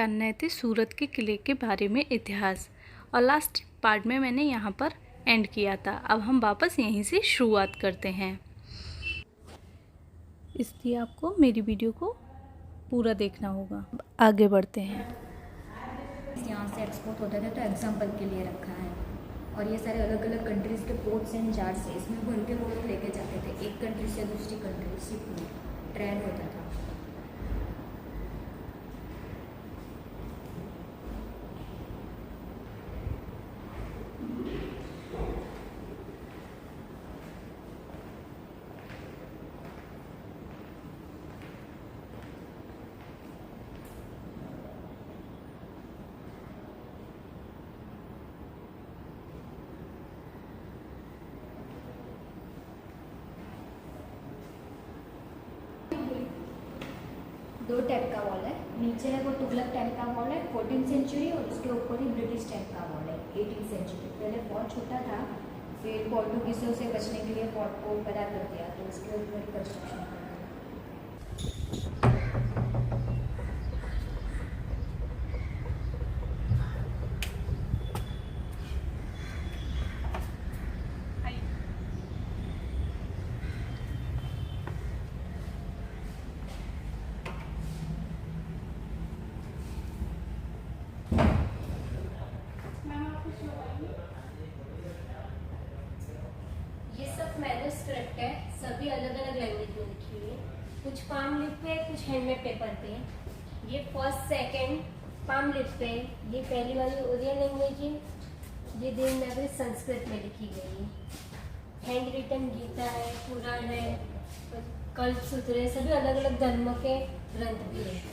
जान रहे थे सूरत के किले के बारे में इतिहास, और लास्ट पार्ट में मैंने यहाँ पर एंड किया था। अब हम वापस यहीं से शुरुआत करते हैं, इसलिए आपको मेरी वीडियो को पूरा देखना होगा। आगे बढ़ते हैं। यहाँ से एक्सपोर्ट होते थे, तो एग्जाम्पल के लिए रखा है। और ये सारे अलग अलग कंट्रीज़ के पोर्ट्स एंड जार्स है, इसमें भर के वो लोग लेके जाते थे एक कंट्री से दूसरी कंट्री, शिप में ट्रेन होता था। दो टाइप का वॉल है, नीचे है वो तुगलक टाइप का वॉल है 14th सेंचुरी, और उसके ऊपर ही ब्रिटिश टाइप का वॉल है 18th सेंचुरी। पहले बहुत छोटा था, फिर पोर्टुगीज़ों से बचने के लिए फोर्ट को बड़ा कर दिया, तो उसके ऊपर कंस्ट्रक्शन कर दिया। ये सब मैन्युस्क्रिप्ट है, सभी अलग अलग लैंग्वेज में लिखी हुई है। कुछ पाम लिप पे, कुछ हैंडमेड पेपर पे। ये फर्स्ट सेकंड पाम लिप पे, ये पहली वाली ओरियन लैंग्वेज है, ये देवनागरी संस्कृत में लिखी गई है। हैंड रिटन गीता है, पुराण है, कल्पसूत्र है, सभी अलग अलग धर्म के ग्रंथ भी है।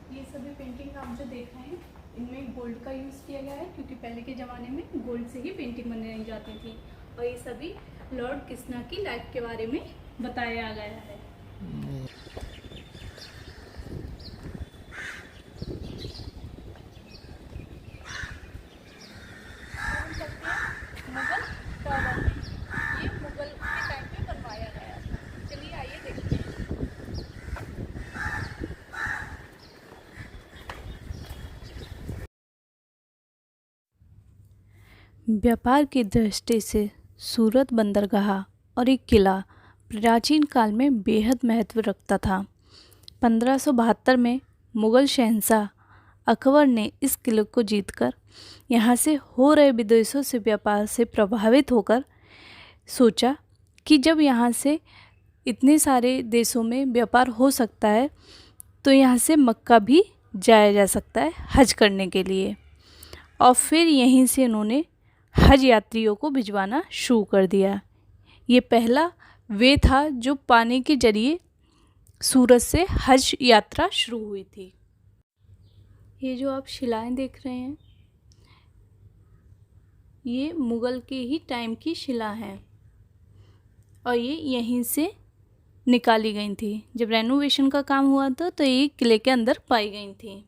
ये सभी पेंटिंग आप जो देख रहे हैं, इनमें गोल्ड का यूज़ किया गया है, क्योंकि पहले के ज़माने में गोल्ड से ही पेंटिंग बनाई जाती थी। और ये सभी लॉर्ड कृष्णा की लाइफ के बारे में बताया गया है। मुगल टावर में ये मुगल के टाइम पे बनवाया गया था। चलिए आइए देखते हैं। व्यापार की दृष्टि से सूरत बंदरगाह और एक किला प्राचीन काल में बेहद महत्व रखता था। 1572 में मुग़ल शहंशाह अकबर ने इस किले को जीतकर यहाँ से हो रहे विदेशों से व्यापार से प्रभावित होकर सोचा कि जब यहाँ से इतने सारे देशों में व्यापार हो सकता है, तो यहाँ से मक्का भी जाया जा सकता है हज करने के लिए। और फिर यहीं से उन्होंने हज यात्रियों को भिजवाना शुरू कर दिया। ये पहला वे था जो पानी के जरिए सूरत से हज यात्रा शुरू हुई थी। ये जो आप शिलाएं देख रहे हैं, ये मुग़ल के ही टाइम की शिला है और ये यहीं से निकाली गई थी। जब रेनोवेशन का काम हुआ था तो ये किले के अंदर पाई गई थी।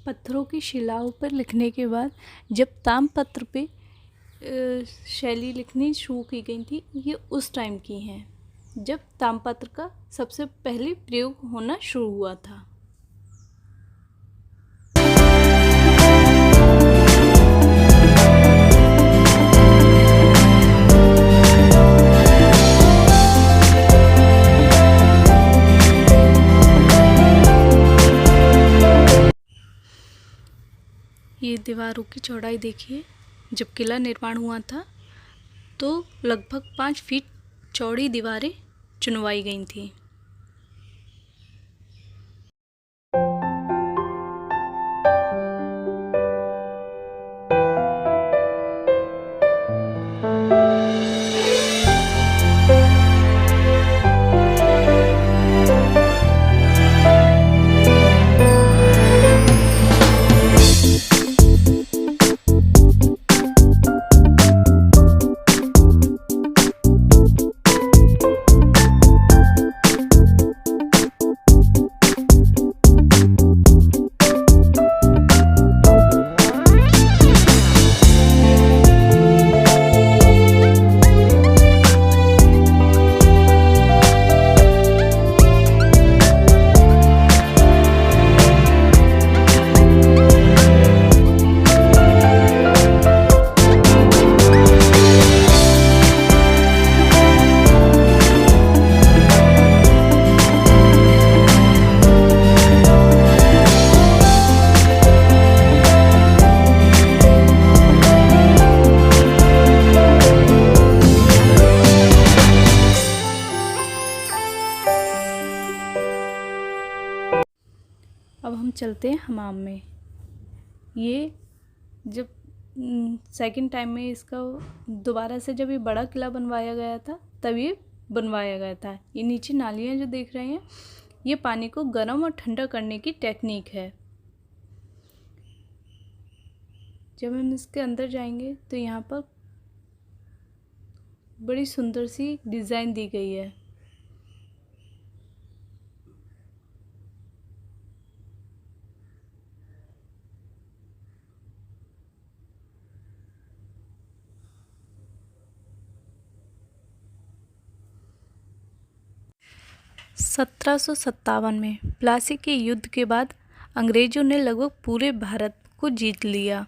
पत्थरों की शिलाओं पर लिखने के बाद जब ताम्रपत्र पे शैली लिखनी शुरू की गई थी, ये उस टाइम की हैं जब ताम्रपत्र का सबसे पहले प्रयोग होना शुरू हुआ था। ये दीवारों की चौड़ाई देखिए। जब किला निर्माण हुआ था तो लगभग 5 फीट चौड़ी दीवारें चुनवाई गई थी। अब हम चलते हैं हमाम में। ये जब सेकंड टाइम में इसका दोबारा से जब ये बड़ा किला बनवाया गया था तब ये बनवाया गया था। ये नीचे नालियाँ जो देख रहे हैं, ये पानी को गर्म और ठंडा करने की टेक्निक है। जब हम इसके अंदर जाएंगे तो यहाँ पर बड़ी सुंदर सी डिज़ाइन दी गई है। सत्रह में प्लासी के युद्ध के बाद अंग्रेज़ों ने लगभग पूरे भारत को जीत लिया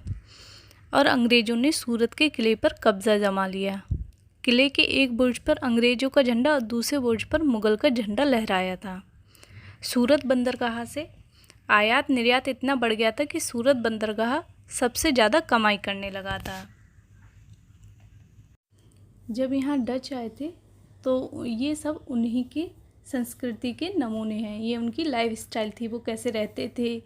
और अंग्रेज़ों ने सूरत के किले पर कब्ज़ा जमा लिया। किले के एक बुर्ज पर अंग्रेज़ों का झंडा और दूसरे बुर्ज पर मुग़ल का झंडा लहराया था। सूरत बंदरगाह से आयात निर्यात इतना बढ़ गया था कि सूरत बंदरगाह सबसे ज़्यादा कमाई करने लगा था। जब यहाँ डच आए थे तो ये सब उन्हीं की संस्कृति के नमूने हैं। ये उनकी लाइफ स्टाइल थी, वो कैसे रहते थे।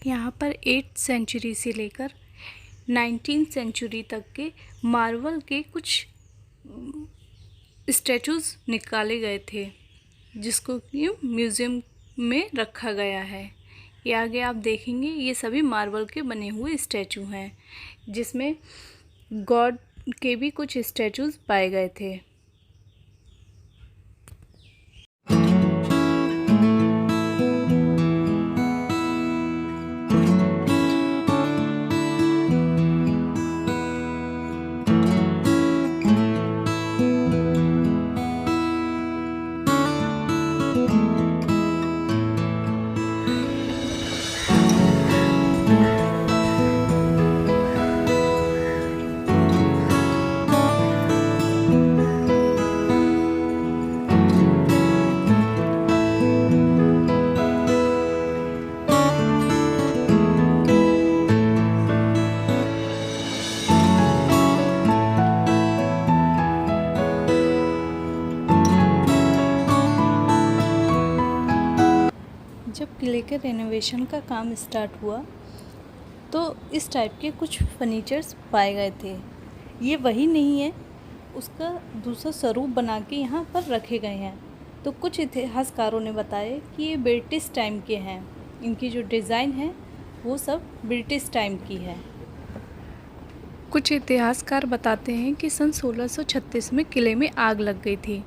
यहाँ पर 8th सेंचुरी से लेकर 19वीं सेंचुरी तक के मार्बल के कुछ स्टैचूज़ निकाले गए थे, जिसको कि म्यूज़ियम में रखा गया है। ये आगे आप देखेंगे, ये सभी मार्बल के बने हुए स्टैचू हैं, जिसमें गॉड के भी कुछ स्टैचूज़ पाए गए थे। जब किले के रेनोवेशन का काम स्टार्ट हुआ तो इस टाइप के कुछ फर्नीचर्स पाए गए थे। ये वही नहीं है, उसका दूसरा स्वरूप बना के यहाँ पर रखे गए हैं। तो कुछ इतिहासकारों ने बताया कि ये ब्रिटिश टाइम के हैं, इनकी जो डिज़ाइन है वो सब ब्रिटिश टाइम की है। कुछ इतिहासकार बताते हैं कि सन 1636 में किले में आग लग गई थी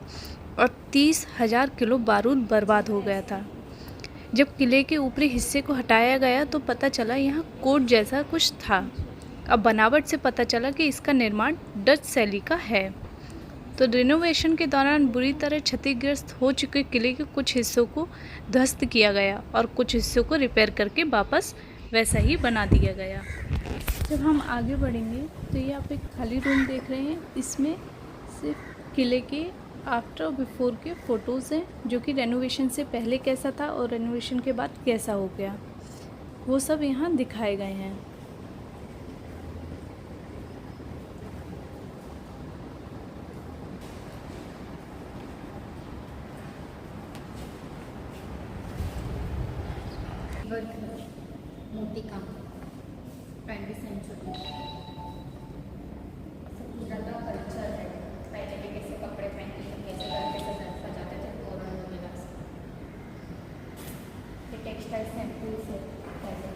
और 30,000 किलो बारूद बर्बाद हो गया था। जब किले के ऊपरी हिस्से को हटाया गया तो पता चला यहाँ कोट जैसा कुछ था। अब बनावट से पता चला कि इसका निर्माण डच शैली का है। तो रिनोवेशन के दौरान बुरी तरह क्षतिग्रस्त हो चुके किले के कुछ हिस्सों को ध्वस्त किया गया और कुछ हिस्सों को रिपेयर करके वापस वैसा ही बना दिया गया। जब हम आगे बढ़ेंगे तो ये आप एक खाली रूम देख रहे हैं, इसमें सिर्फ किले के आफ्टर और बिफोर के फ़ोटोज़ हैं, जो कि रेनोवेशन से पहले कैसा था और रेनोवेशन के बाद कैसा हो गया, वो सब यहाँ दिखाए गए हैं। मोती काम 20वीं सेंचुरी ज़्यादा कल्चर है। पहले के कैसे कपड़े पहनते थे, कैसे घर पे सजाते थे, तोरण वगैरह से। ये टेक्सटाइल सैंपल से पहले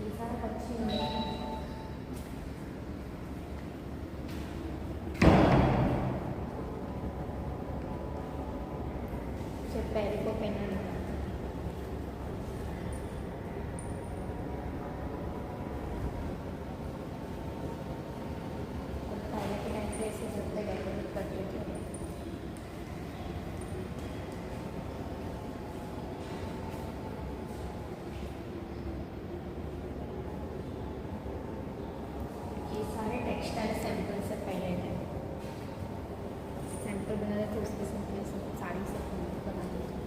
ये सारे पक्षी हैं। जब पैर को पहना नहीं पहले के टाइम पे ऐसे घर पे डेकोरेट करते थे। ये सारे टेक्सटाइल सैंपल से पहले थे। सैंपल बना रहे थे, उसके साथ साड़ी से बना देते थे।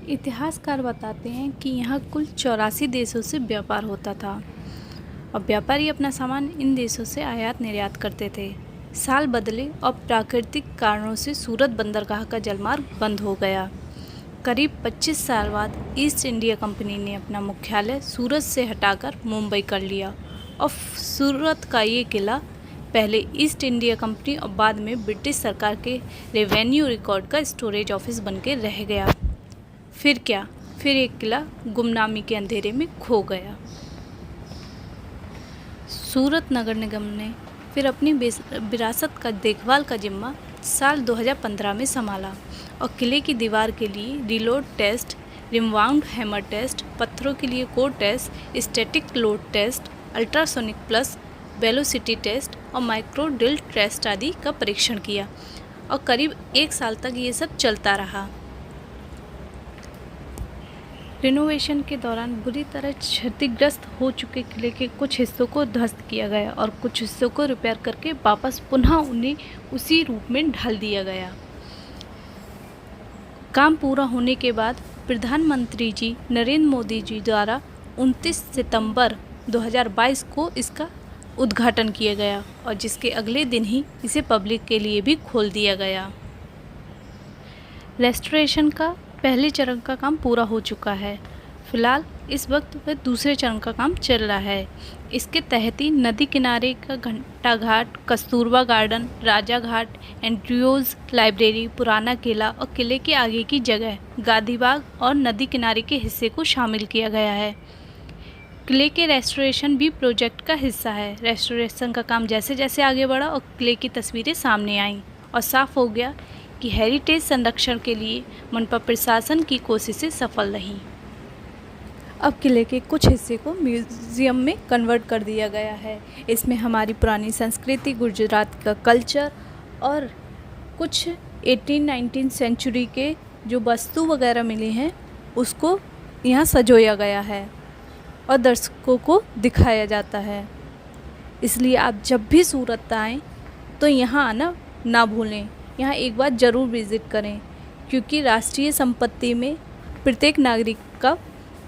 इतिहासकार बताते हैं कि यहाँ कुल 84 देशों से व्यापार होता था और व्यापारी अपना सामान इन देशों से आयात निर्यात करते थे। साल बदले और प्राकृतिक कारणों से सूरत बंदरगाह का जलमार्ग बंद हो गया। करीब 25 साल बाद ईस्ट इंडिया कंपनी ने अपना मुख्यालय सूरत से हटाकर मुंबई कर लिया और सूरत का ये किला पहले ईस्ट इंडिया कंपनी और बाद में ब्रिटिश सरकार के रेवेन्यू रिकॉर्ड का स्टोरेज ऑफिस बनके रह गया। फिर क्या, फिर एक किला गुमनामी के अंधेरे में खो गया। सूरत नगर निगम ने फिर अपनी विरासत का देखभाल का जिम्मा साल 2015 में संभाला और किले की दीवार के लिए reload test, rebound hammer test, पत्थरों के लिए core test, static load test, ultrasonic plus velocity test और माइक्रो ड्रिल टेस्ट आदि का परीक्षण किया और करीब 1 साल तक ये सब चलता रहा। रिनोवेशन के दौरान बुरी तरह क्षतिग्रस्त हो चुके किले के कुछ हिस्सों को ध्वस्त किया गया और कुछ हिस्सों को रिपेयर करके वापस पुनः उन्हें उसी रूप में ढाल दिया गया। काम पूरा होने के बाद प्रधानमंत्री जी नरेंद्र मोदी जी द्वारा 29 सितंबर 2022 को इसका उद्घाटन किया गया और जिसके अगले दिन ही इसे पब्लिक के लिए भी खोल दिया गया। रेस्टोरेशन का पहले चरण का काम पूरा हो चुका है। फिलहाल इस वक्त वह दूसरे चरण का काम चल रहा है। इसके तहत ही नदी किनारे का घंटा घाट, कस्तूरबा गार्डन, राजा घाट, एंड्रयूज लाइब्रेरी, पुराना किला और किले के आगे की जगह गांधीबाग और नदी किनारे के हिस्से को शामिल किया गया है। किले के रेस्टोरेशन भी प्रोजेक्ट का हिस्सा है। रेस्टोरेशन का काम जैसे जैसे आगे बढ़ा और किले की तस्वीरें सामने आईं और साफ हो गया कि हेरिटेज संरक्षण के लिए मनपा प्रशासन की कोशिशें सफल रहीं। अब किले के कुछ हिस्से को म्यूज़ियम में कन्वर्ट कर दिया गया है। इसमें हमारी पुरानी संस्कृति, गुजरात का कल्चर और कुछ 18-19 सेंचुरी के जो वस्तु वगैरह मिली हैं उसको यहाँ सजोया गया है और दर्शकों को दिखाया जाता है। इसलिए आप जब भी सूरत आएँ तो यहाँ आना ना भूलें। यहाँ एक बार ज़रूर विज़िट करें क्योंकि राष्ट्रीय संपत्ति में प्रत्येक नागरिक का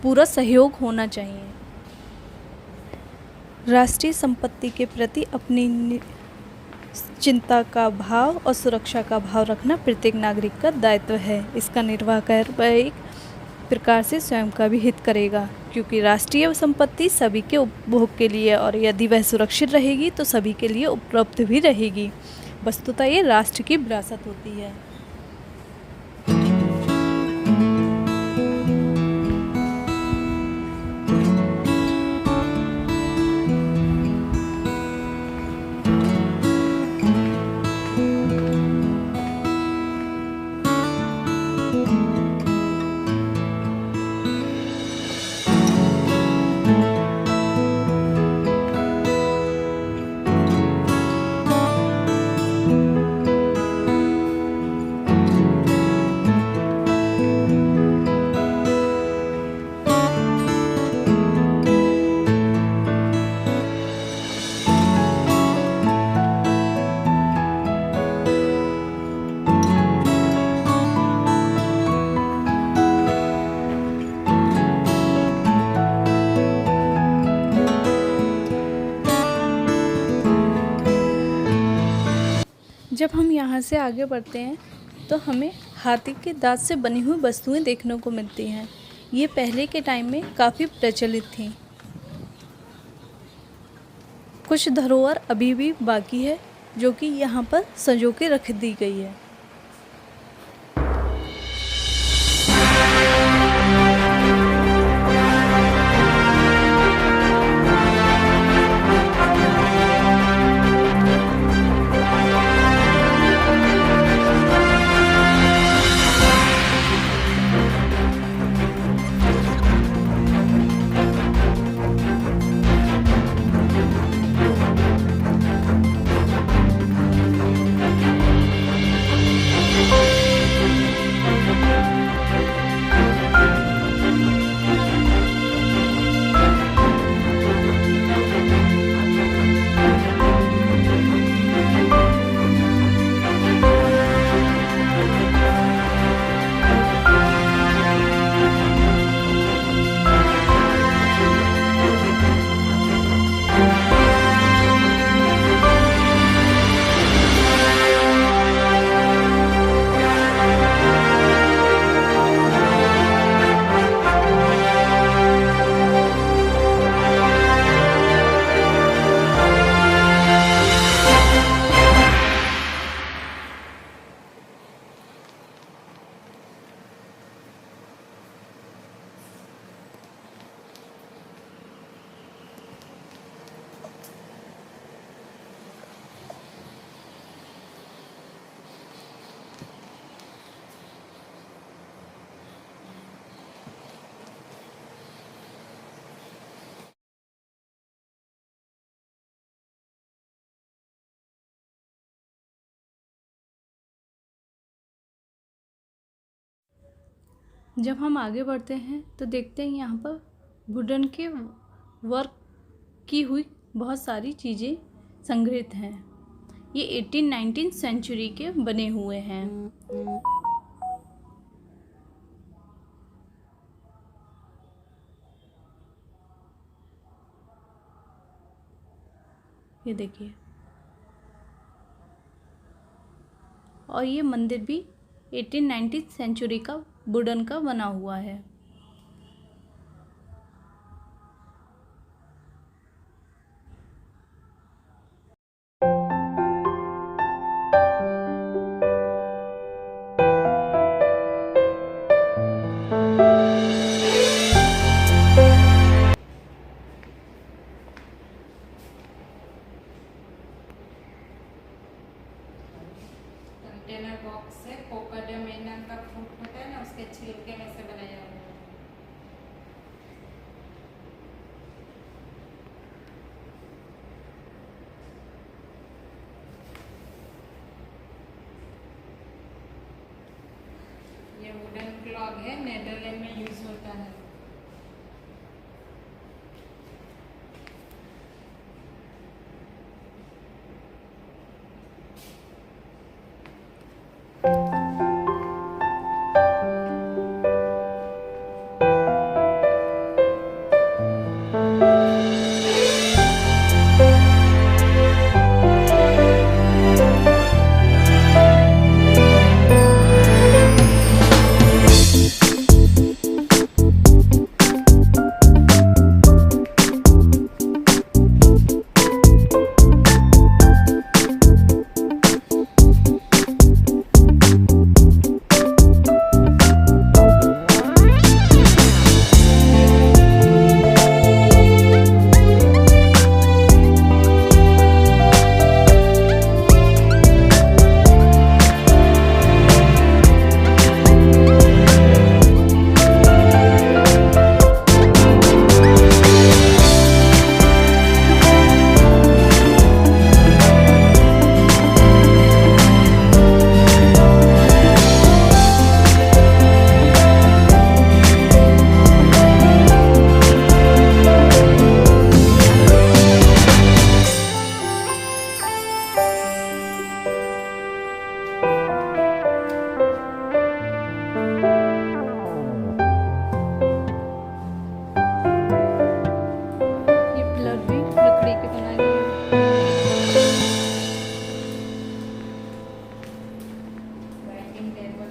पूरा सहयोग होना चाहिए। राष्ट्रीय संपत्ति के प्रति अपनी चिंता का भाव और सुरक्षा का भाव रखना प्रत्येक नागरिक का दायित्व है। इसका निर्वाह कर वह एक प्रकार से स्वयं का भी हित करेगा क्योंकि राष्ट्रीय संपत्ति सभी के उपभोग के लिए और यदि वह सुरक्षित रहेगी तो सभी के लिए उपलब्ध भी रहेगी। वस्तुतः ये राष्ट्र की विरासत होती है। जब हम यहाँ से आगे बढ़ते हैं तो हमें हाथी के दांत से बनी हुई वस्तुएं देखने को मिलती हैं। ये पहले के टाइम में काफ़ी प्रचलित थी। कुछ धरोहर अभी भी बाकी है जो कि यहाँ पर संजो के रख दी गई है। जब हम आगे बढ़ते हैं तो देखते हैं यहाँ पर वुडन के वर्क की हुई बहुत सारी चीज़ें संग्रहित हैं। ये 18-19 सेंचुरी के बने हुए हैं। ये देखिए, और ये मंदिर भी 18-19 सेंचुरी का वुडन का बना हुआ है। कंटेनर बॉक्स से कोकाडमेना का फ्रूट होता है ना, उसके छिलके में से बनाया हुआ है। ये वुडन क्लॉग है, नेदरलैंड में यूज होता है। ये पिलर भी लकड़ी के बनाए गए हैं। Writing table.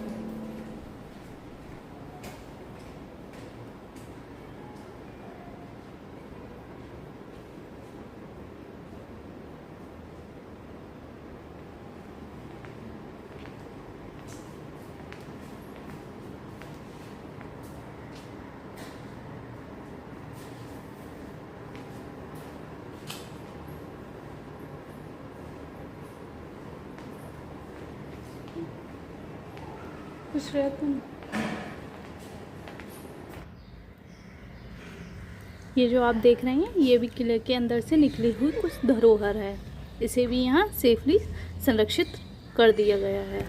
कुछ रहता नहीं। ये जो आप देख रहे हैं ये भी किले के अंदर से निकली हुई कुछ धरोहर है। इसे भी यहाँ सेफली संरक्षित कर दिया गया है।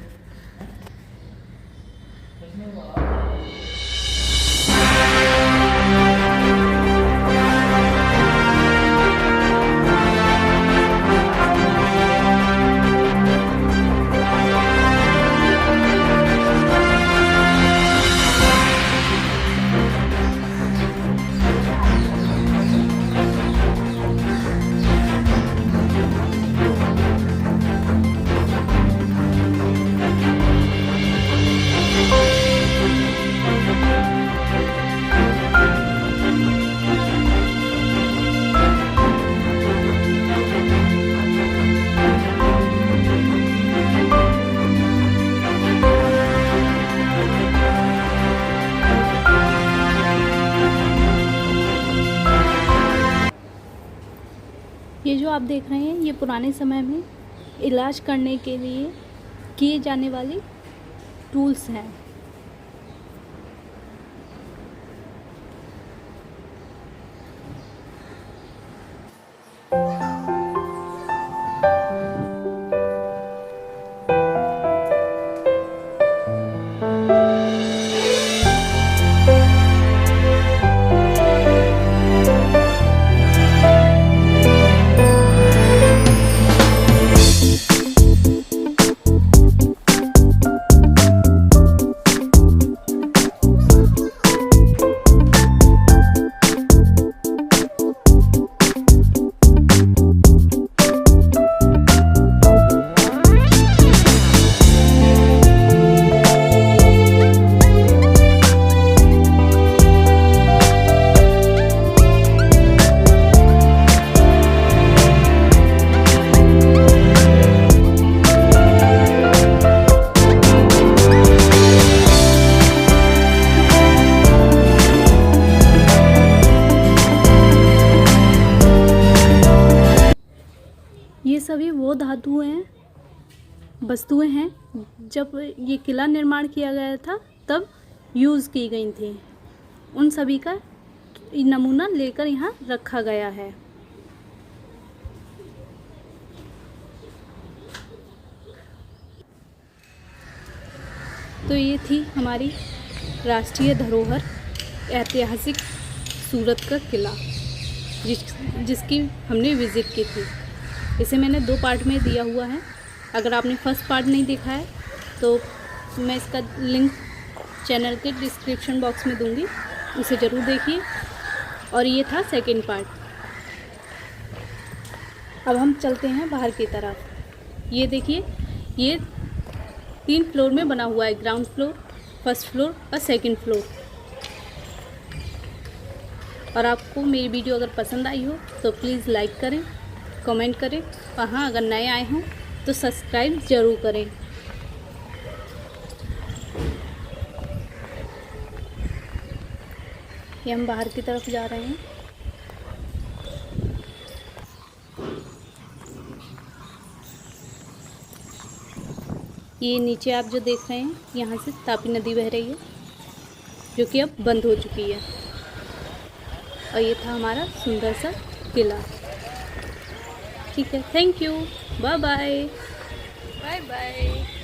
ये जो आप देख रहे हैं ये पुराने समय में इलाज करने के लिए किए जाने वाली टूल्स हैं। वो वस्तुएं हैं जब ये किला निर्माण किया गया था तब यूज़ की गई थी। उन सभी का नमूना लेकर यहाँ रखा गया है। तो ये थी हमारी राष्ट्रीय धरोहर ऐतिहासिक सूरत का किला जिसकी हमने विज़िट की थी। इसे मैंने 2 पार्ट में दिया हुआ है। अगर आपने फर्स्ट पार्ट नहीं देखा है तो मैं इसका लिंक चैनल के डिस्क्रिप्शन बॉक्स में दूंगी, उसे ज़रूर देखिए। और ये था सेकंड पार्ट। अब हम चलते हैं बाहर की तरफ। ये देखिए, ये 3 फ्लोर में बना हुआ है, ग्राउंड फ्लोर, फर्स्ट फ्लोर और सेकंड फ्लोर। और आपको मेरी वीडियो अगर पसंद आई हो तो प्लीज़ लाइक करें, कमेंट करें, और हाँ, अगर नए आए हों तो सब्सक्राइब ज़रूर करें। ये हम बाहर की तरफ जा रहे हैं। ये नीचे आप जो देख रहे हैं, यहाँ से तापी नदी बह रही है जो कि अब बंद हो चुकी है। और ये था हमारा सुंदर सा किला। ठीक है, thank you, bye bye. Bye bye.